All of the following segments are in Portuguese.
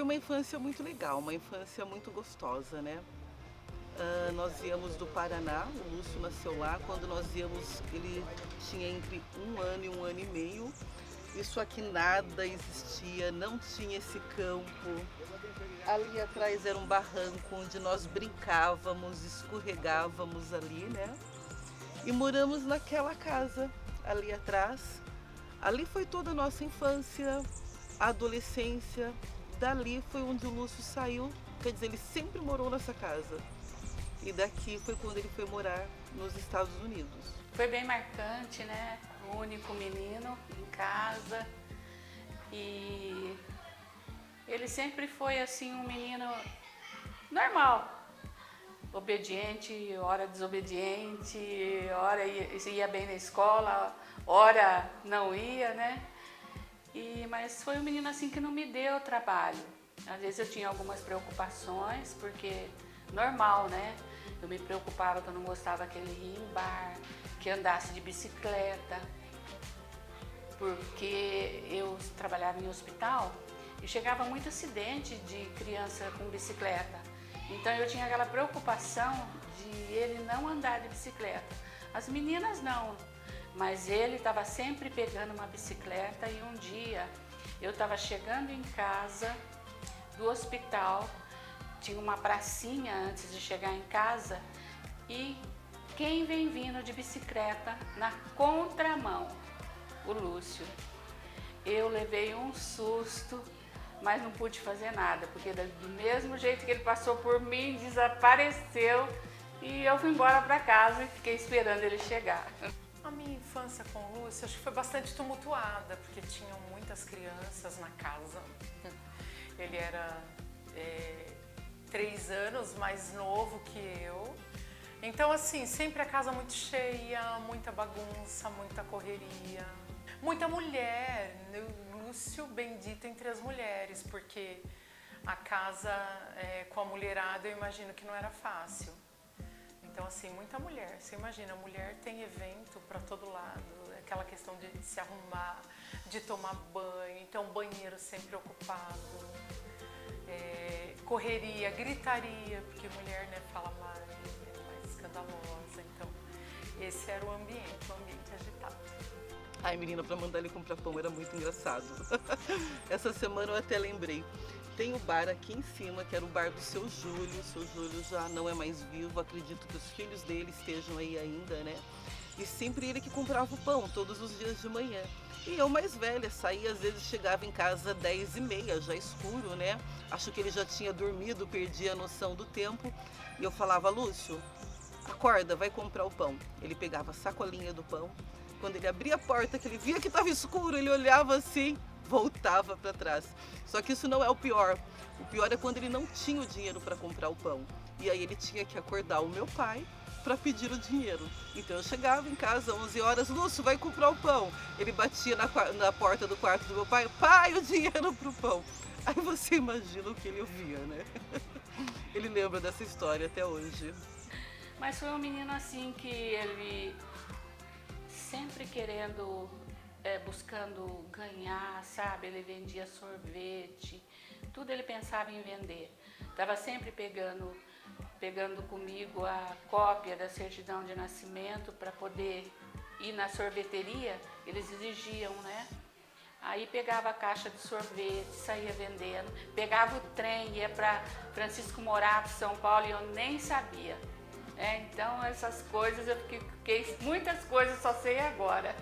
Foi uma infância muito legal, uma infância muito gostosa, né? Nós íamos do Paraná, o Lúcio nasceu lá. Quando nós íamos, ele tinha entre 1 ano e 1 ano e meio. Isso aqui nada existia, não tinha esse campo. Ali atrás era um barranco onde nós brincávamos, escorregávamos ali, né? E moramos naquela casa ali atrás. Ali foi toda a nossa infância, a adolescência. Dali foi onde o Lúcio saiu, quer dizer, ele sempre morou nessa casa. E daqui foi quando ele foi morar nos Estados Unidos. Foi bem marcante, né? O único menino em casa. E ele sempre foi assim um menino normal. Obediente, hora desobediente, hora ia bem na escola, hora não ia, né? Mas foi um menino assim que não me deu trabalho. Às vezes eu tinha algumas preocupações, porque normal, né? Eu me preocupava que eu não gostava que ele ia em bar, que andasse de bicicleta, porque eu trabalhava em hospital e chegava muito acidente de criança com bicicleta. Então eu tinha aquela preocupação de ele não andar de bicicleta. As meninas não, mas ele estava sempre pegando uma bicicleta e um dia eu estava chegando em casa do hospital, tinha uma pracinha antes de chegar em casa e quem vem vindo de bicicleta na contramão? O Lúcio. Eu levei um susto, mas não pude fazer nada, porque do mesmo jeito que ele passou por mim, desapareceu e eu fui embora para casa e fiquei esperando ele chegar. A minha infância com o Lúcio acho que foi bastante tumultuada, porque tinham muitas crianças na casa. Ele era 3 anos mais novo que eu. Então, assim, sempre a casa muito cheia, muita bagunça, muita correria. Muita mulher, Lúcio bendito entre as mulheres, porque a casa com a mulherada eu imagino que não era fácil. Então, assim, muita mulher. Você imagina, a mulher tem evento para todo lado, aquela questão de se arrumar, de tomar banho, então banheiro sempre ocupado, correria, gritaria, porque mulher, né, fala mais, é mais escandalosa. Então, esse era o ambiente agitado. Ai, menina, pra mandar ele comprar pão era muito engraçado. Essa semana eu até lembrei. Tem o bar aqui em cima, que era o bar do seu Júlio. O seu Júlio já não é mais vivo, acredito que os filhos dele estejam aí ainda, né? E sempre ele que comprava o pão, todos os dias de manhã. E eu mais velha, saía, às vezes chegava em casa 10h30, já escuro, né? Acho que ele já tinha dormido, perdia a noção do tempo. E eu falava, Lúcio, acorda, vai comprar o pão. Ele pegava a sacolinha do pão. Quando ele abria a porta, que ele via que estava escuro, ele olhava assim, voltava para trás. Só que isso não é o pior. O pior é quando ele não tinha o dinheiro para comprar o pão. E aí ele tinha que acordar o meu pai para pedir o dinheiro. Então eu chegava em casa às 11 horas, Lúcio, vai comprar o pão. Ele batia na porta do quarto do meu pai, pai, o dinheiro pro pão. Aí você imagina o que ele ouvia, né? Ele lembra dessa história até hoje. Mas foi um menino assim que ele sempre querendo, buscando ganhar, sabe? Ele vendia sorvete, tudo ele pensava em vender. Estava sempre pegando comigo a cópia da certidão de nascimento para poder ir na sorveteria, eles exigiam, né? Aí pegava a caixa de sorvete, saía vendendo, pegava o trem, ia para Francisco Morato, São Paulo, e eu nem sabia. Então essas coisas, eu fiquei muitas coisas só sei agora.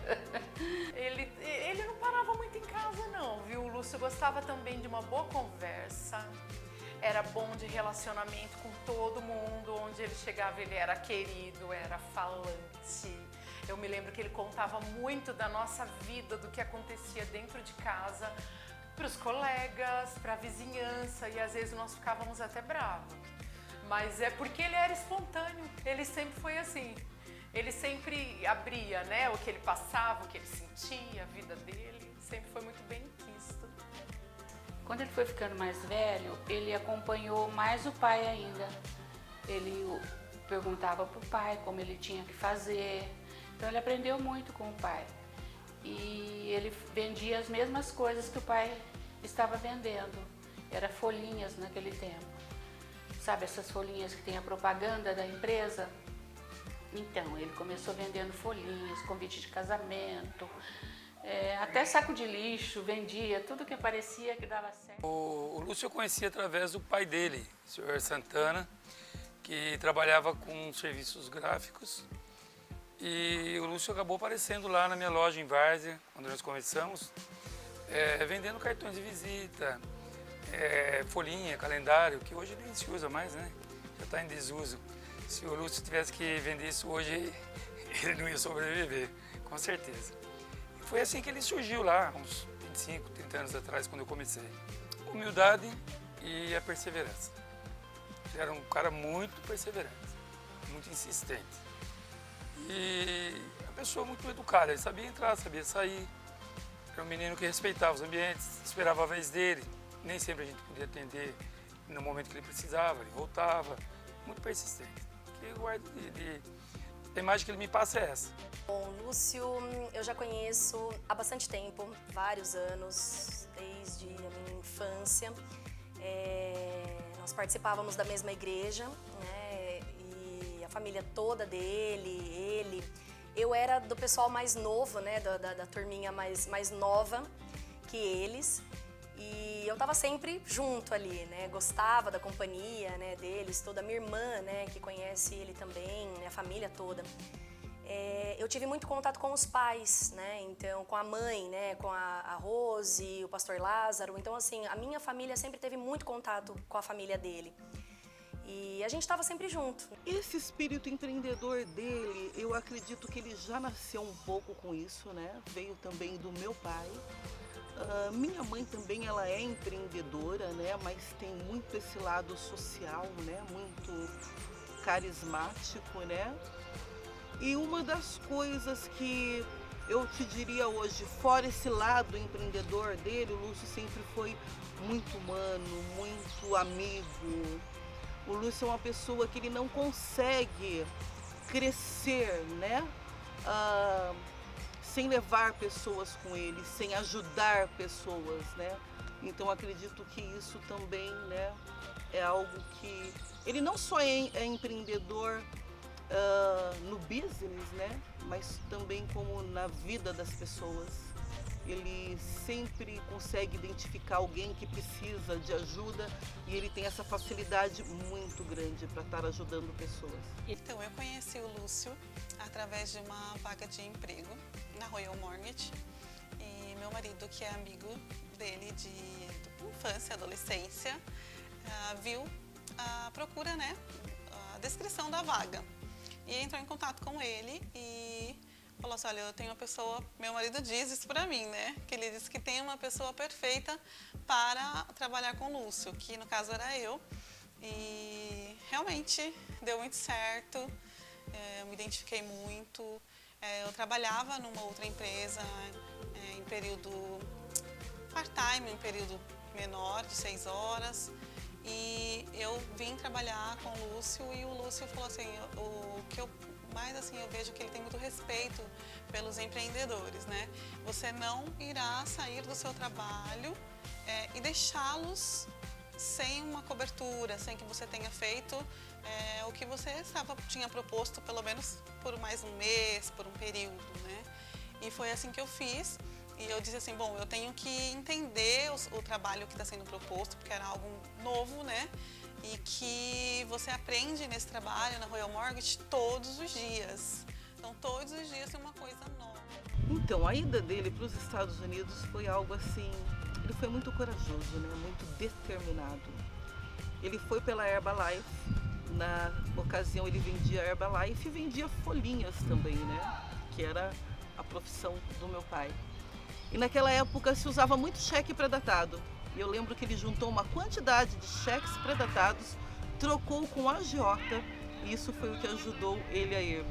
Ele não parava muito em casa não, viu? O Lúcio gostava também de uma boa conversa, era bom de relacionamento com todo mundo, onde ele chegava ele era querido, era falante. Eu me lembro que ele contava muito da nossa vida, do que acontecia dentro de casa, para os colegas, para a vizinhança, e às vezes nós ficávamos até bravos. Mas é porque ele era espontâneo, ele sempre foi assim. Ele sempre abria, né, o que ele passava, o que ele sentia, a vida dele, sempre foi muito bem quisto. Quando ele foi ficando mais velho, ele acompanhou mais o pai ainda. Ele perguntava para o pai como ele tinha que fazer. Então ele aprendeu muito com o pai. E ele vendia as mesmas coisas que o pai estava vendendo. era folhinhas naquele tempo. Sabe essas folhinhas que tem a propaganda da empresa? Então, ele começou vendendo folhinhas, convite de casamento, até saco de lixo, vendia, tudo que aparecia que dava certo. O Lúcio eu conheci através do pai dele, o senhor Santana, que trabalhava com serviços gráficos. E o Lúcio acabou aparecendo lá na minha loja em Várzea, quando nós começamos, vendendo cartões de visita, folhinha, calendário, que hoje nem se usa mais, né? Já está em desuso. Se o Lúcio tivesse que vender isso hoje, ele não ia sobreviver, com certeza. E foi assim que ele surgiu lá, uns 25, 30 anos atrás, quando eu comecei. Humildade e a perseverança. Ele era um cara muito perseverante, muito insistente. E a pessoa muito educada, ele sabia entrar, sabia sair. Era um menino que respeitava os ambientes, esperava a vez dele. Nem sempre a gente podia atender no momento que ele precisava, ele voltava. Muito persistente. A imagem que ele me passa é essa. Bom, Lúcio, eu já conheço há bastante tempo, vários anos, desde a minha infância. Nós participávamos da mesma igreja, né? E a família toda dele, ele. Eu era do pessoal mais novo, né? Da turminha mais nova que eles. E eu estava sempre junto ali, né? Gostava da companhia, né, deles, toda a minha irmã, né, que conhece ele também, né, a família toda. Eu tive muito contato com os pais, né? Então, com a mãe, né, com a Rose, o pastor Lázaro. Então, assim, a minha família sempre teve muito contato com a família dele. E a gente estava sempre junto. Esse espírito empreendedor dele, eu acredito que ele já nasceu um pouco com isso, né? Veio também do meu pai. Minha mãe também, ela é empreendedora, né? Mas tem muito esse lado social, né? Muito carismático, né? E uma das coisas que eu te diria hoje, fora esse lado empreendedor dele, o Lúcio sempre foi muito humano, muito amigo. O Lúcio é uma pessoa que ele não consegue crescer, né? Sem levar pessoas com ele, sem ajudar pessoas, né? Então acredito que isso também, né, é algo que ele não só é empreendedor no business, né, mas também como na vida das pessoas. Ele sempre consegue identificar alguém que precisa de ajuda e ele tem essa facilidade muito grande para estar ajudando pessoas. Então, eu conheci o Lúcio através de uma vaga de emprego na Royal Mortgage e meu marido, que é amigo dele de infância, adolescência, viu a procura, né, a descrição da vaga e entrou em contato com ele e falou assim, olha, eu tenho uma pessoa, meu marido diz isso pra mim, né, que ele disse que tem uma pessoa perfeita para trabalhar com o Lúcio, que no caso era eu, e realmente deu muito certo, eu me identifiquei muito, eu trabalhava numa outra empresa em período part-time, em período menor, de 6 horas, e eu vim trabalhar com o Lúcio e o Lúcio falou assim, o que eu mais assim, eu vejo que ele tem muito respeito pelos empreendedores, né? Você não irá sair do seu trabalho e deixá-los sem uma cobertura, sem que você tenha feito o que você tinha proposto, pelo menos por mais um mês, por um período, né? E foi assim que eu fiz. E eu disse assim, bom, eu tenho que entender o trabalho que está sendo proposto, porque era algo novo, né? E que você aprende nesse trabalho, na Royal Mortgage, todos os dias. Então, todos os dias tem uma coisa nova. Então, a ida dele para os Estados Unidos foi algo assim... Ele foi muito corajoso, né? Muito determinado. Ele foi pela Herbalife. Na ocasião, ele vendia Herbalife e vendia folhinhas também, né? Que era a profissão do meu pai. E naquela época se usava muito cheque pré-datado. E eu lembro que ele juntou uma quantidade de cheques pré-datados, trocou com a agiota, e isso foi o que ajudou ele a ir.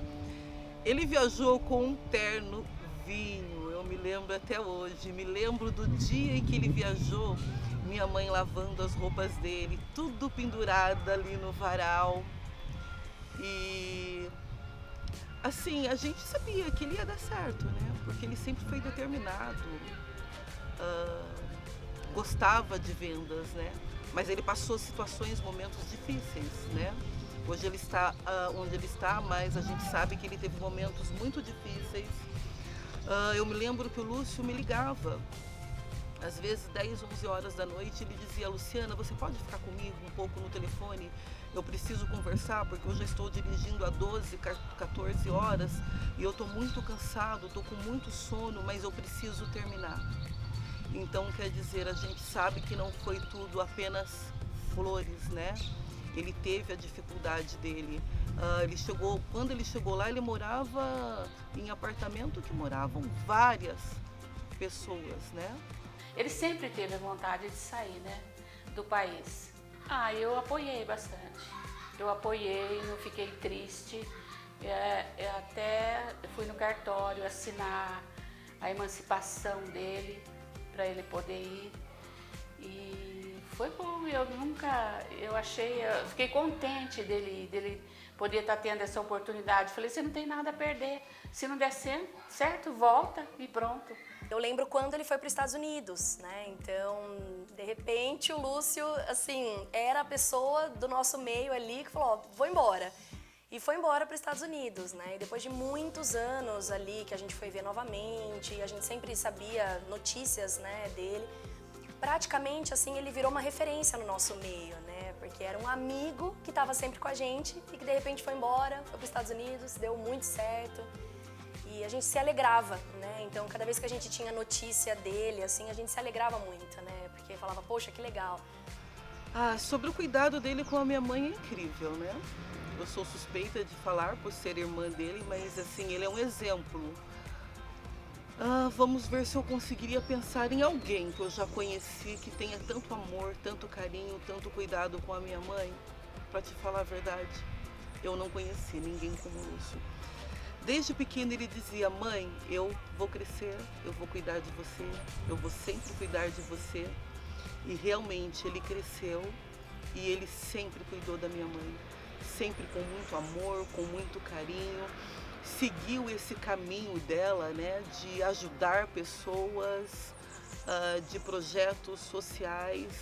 Ele viajou com um terno vinho, eu me lembro até hoje, me lembro do dia em que ele viajou, minha mãe lavando as roupas dele, tudo pendurado ali no varal. E assim, a gente sabia que ele ia dar certo, né? Porque ele sempre foi determinado. Gostava de vendas, né? mas ele passou situações, momentos difíceis, né? Hoje ele está onde ele está, mas a gente sabe que ele teve momentos muito difíceis. Eu me lembro que o Lúcio me ligava, às vezes 10, 11 horas da noite, ele dizia: Luciana, você pode ficar comigo um pouco no telefone? Eu preciso conversar porque eu já estou dirigindo há 12, 14 horas e eu estou muito cansado, estou com muito sono, mas eu preciso terminar. Então, quer dizer, a gente sabe que não foi tudo apenas flores, né? Ele teve a dificuldade dele. Quando ele chegou lá, ele morava em apartamento que moravam várias pessoas, né? Ele sempre teve a vontade de sair, né, do país. Eu apoiei bastante. Eu apoiei, não fiquei triste. Até fui no cartório assinar a emancipação dele para ele poder ir. E foi bom. Eu fiquei contente dele poder estar tendo essa oportunidade. Falei: você não tem nada a perder. Se não der certo, volta e pronto. Eu lembro quando ele foi para os Estados Unidos, né? Então, de repente, o Lúcio, assim, era a pessoa do nosso meio ali que falou: vou embora. E foi embora para os Estados Unidos, né? E depois de muitos anos ali que a gente foi ver novamente, a gente sempre sabia notícias, né, dele. Praticamente, assim, ele virou uma referência no nosso meio, né? Porque era um amigo que estava sempre com a gente e que de repente foi embora, foi para os Estados Unidos, deu muito certo. E a gente se alegrava, né? Então, cada vez que a gente tinha notícia dele, assim, a gente se alegrava muito, né? Porque falava: poxa, que legal. Sobre o cuidado dele com a minha mãe é incrível, né? Eu sou suspeita de falar por ser irmã dele, mas assim, ele é um exemplo. Vamos ver se eu conseguiria pensar em alguém que eu já conheci que tenha tanto amor, tanto carinho, tanto cuidado com a minha mãe. Pra te falar a verdade, eu não conheci ninguém como o Lúcio. Desde pequeno ele dizia: mãe, eu vou crescer, eu vou cuidar de você, eu vou sempre cuidar de você. E realmente ele cresceu e ele sempre cuidou da minha mãe. Sempre com muito amor, com muito carinho. Seguiu esse caminho dela, né, de ajudar pessoas, de projetos sociais.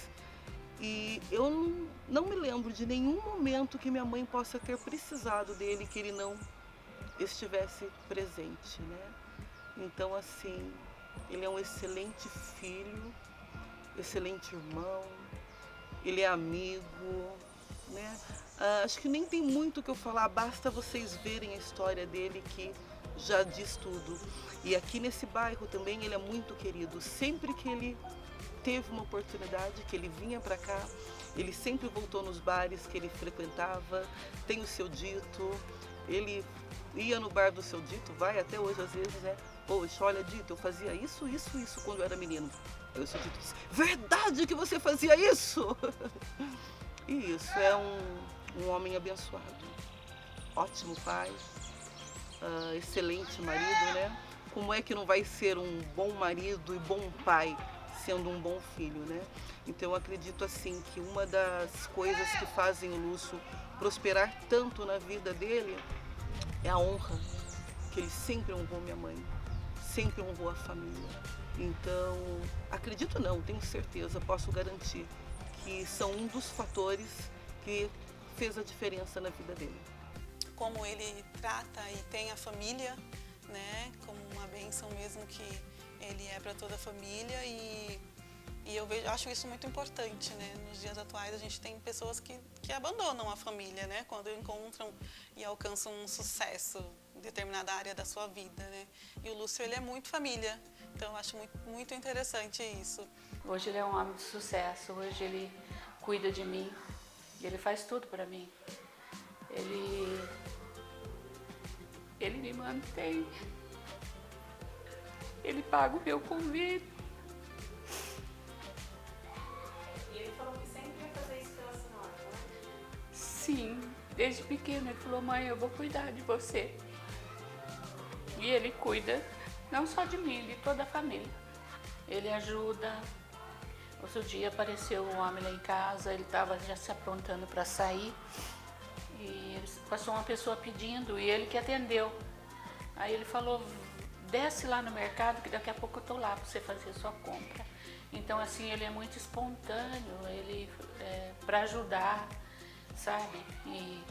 E eu não me lembro de nenhum momento que minha mãe possa ter precisado dele, que ele não estivesse presente, né? Então, assim, ele é um excelente filho, excelente irmão, ele é amigo, né? Acho que nem tem muito o que eu falar, basta vocês verem a história dele que já diz tudo. E aqui nesse bairro também ele é muito querido. Sempre que ele teve uma oportunidade, que ele vinha para cá, ele sempre voltou nos bares que ele frequentava. Tem o Seu Dito, ele ia no bar do Seu Dito, vai até hoje às vezes, né? Poxa, olha, Dito, eu fazia isso quando eu era menino. Aí o Seu Dito disse: verdade que você fazia isso? E isso, é um homem abençoado, ótimo pai, excelente marido, né? Como é que não vai ser um bom marido e bom pai sendo um bom filho, né? Então eu acredito assim que uma das coisas que fazem o Lúcio prosperar tanto na vida dele é a honra, que ele sempre honrou minha mãe, sempre honrou a família. Então, acredito não, tenho certeza, posso garantir que são um dos fatores que fez a diferença na vida dele. Como ele trata e tem a família, né, como uma bênção mesmo que ele é para toda a família e eu acho isso muito importante, né? Nos dias atuais a gente tem pessoas que abandonam a família, né, quando encontram e alcançam um sucesso em determinada área da sua vida, né? E o Lúcio, ele é muito família, então eu acho muito, muito interessante isso. Hoje ele é um homem de sucesso, hoje ele cuida de mim, ele faz tudo para mim. Ele me mantém, ele paga o meu convite. E ele falou que sempre ia fazer isso pela senhora, não é? Sim, desde pequeno ele falou: mãe, eu vou cuidar de você. E ele cuida não só de mim, de toda a família. Ele ajuda. Outro dia apareceu um homem lá em casa, ele estava já se aprontando para sair e passou uma pessoa pedindo e ele que atendeu. Aí ele falou: desce lá no mercado que daqui a pouco eu estou lá para você fazer a sua compra. Então, assim, ele é muito espontâneo, ele para ajudar, sabe? E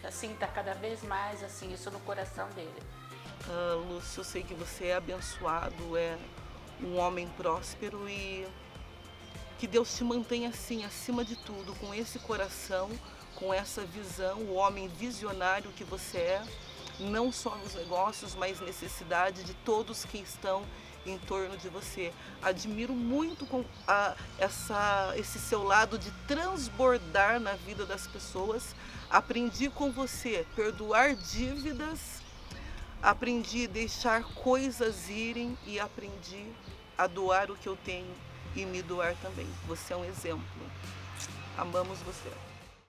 assim, tá cada vez mais assim, isso no coração dele. Lúcio, eu sei que você é abençoado, é um homem próspero e que Deus te mantenha assim, acima de tudo, com esse coração, com essa visão, o homem visionário que você é, não só nos negócios, mas necessidade de todos que estão em torno de você. Admiro muito esse seu lado de transbordar na vida das pessoas. Aprendi com você perdoar dívidas, aprendi a deixar coisas irem e aprendi a doar o que eu tenho e me doar também. Você é um exemplo. Amamos você.